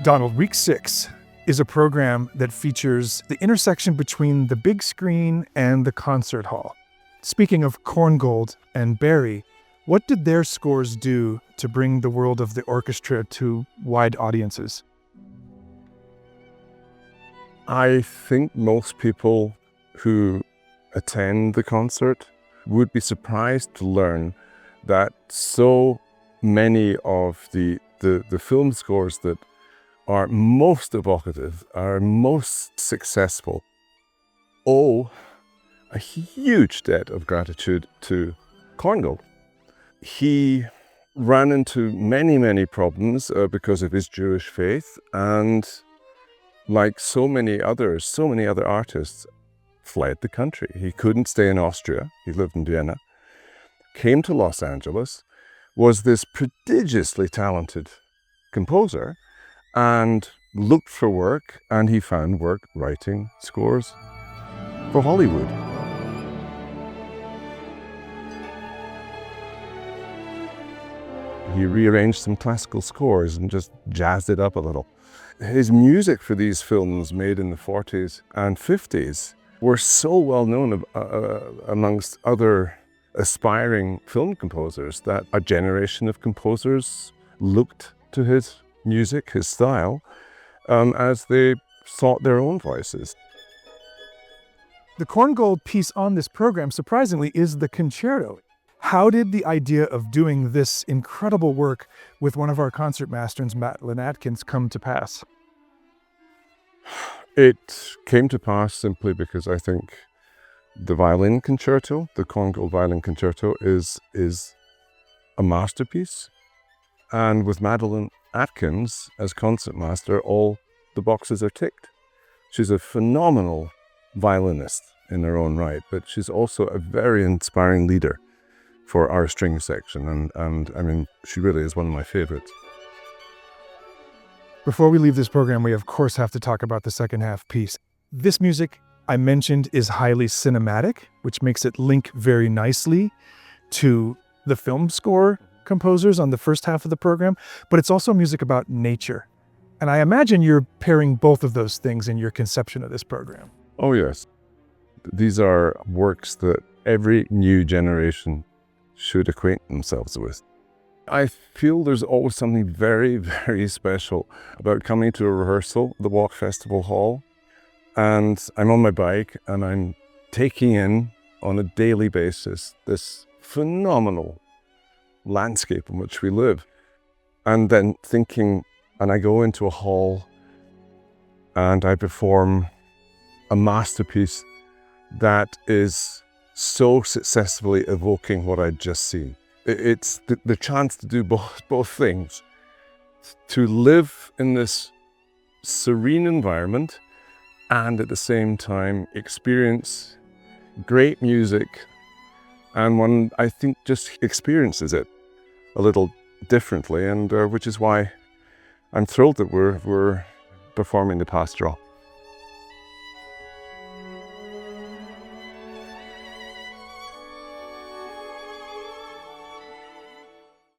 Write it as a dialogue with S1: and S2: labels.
S1: Donald, Week 6 is a program that features the intersection between the big screen and the concert hall. Speaking of Korngold and Barry, what did their scores do to bring the world of the orchestra to wide audiences?
S2: I think most people who attend the concert would be surprised to learn that so many of the film scores that are most evocative, are most successful, owe a huge debt of gratitude to Korngold. He ran into many problems because of his Jewish faith, and like so many other artists, fled the country. He couldn't stay in Austria. He lived in Vienna, came to Los Angeles, was this prodigiously talented composer, and looked for work, and he found work writing scores for Hollywood. He rearranged some classical scores and just jazzed it up a little. His music for these films made in the 40s and 50s were so well known amongst other aspiring film composers that a generation of composers looked to his music, his style, as they sought their own voices.
S1: The Korngold piece on this program, surprisingly, is the concerto. How did the idea of doing this incredible work with one of our concertmasters, Madeline Adkins, come to pass?
S2: It came to pass simply because I think the Violin Concerto, the Korngold Violin Concerto, is a masterpiece. And with Madeline Adkins as concertmaster, all the boxes are ticked. She's a phenomenal violinist in her own right, but she's also a very inspiring leader for our string section, and I mean, she really is one of my favorites.
S1: Before we leave this program, we of course have to talk about the second half piece. This music I mentioned is highly cinematic, which makes it link very nicely to the film score composers on the first half of the program, but it's also music about nature. And I imagine you're pairing both of those things in your conception of this program.
S2: Oh yes. These are works that every new generation should acquaint themselves with. I feel there's always something very special about coming to a rehearsal at the Walk Festival Hall, and I'm on my bike and I'm taking in on a daily basis this phenomenal landscape in which we live, and then thinking, and I go into a hall and I perform a masterpiece that is so successfully evoking what I'd just seen. It's the chance to do both things, to live in this serene environment and at the same time experience great music, and one, I think, just experiences it a little differently, and which is why I'm thrilled that we're performing the Pastoral.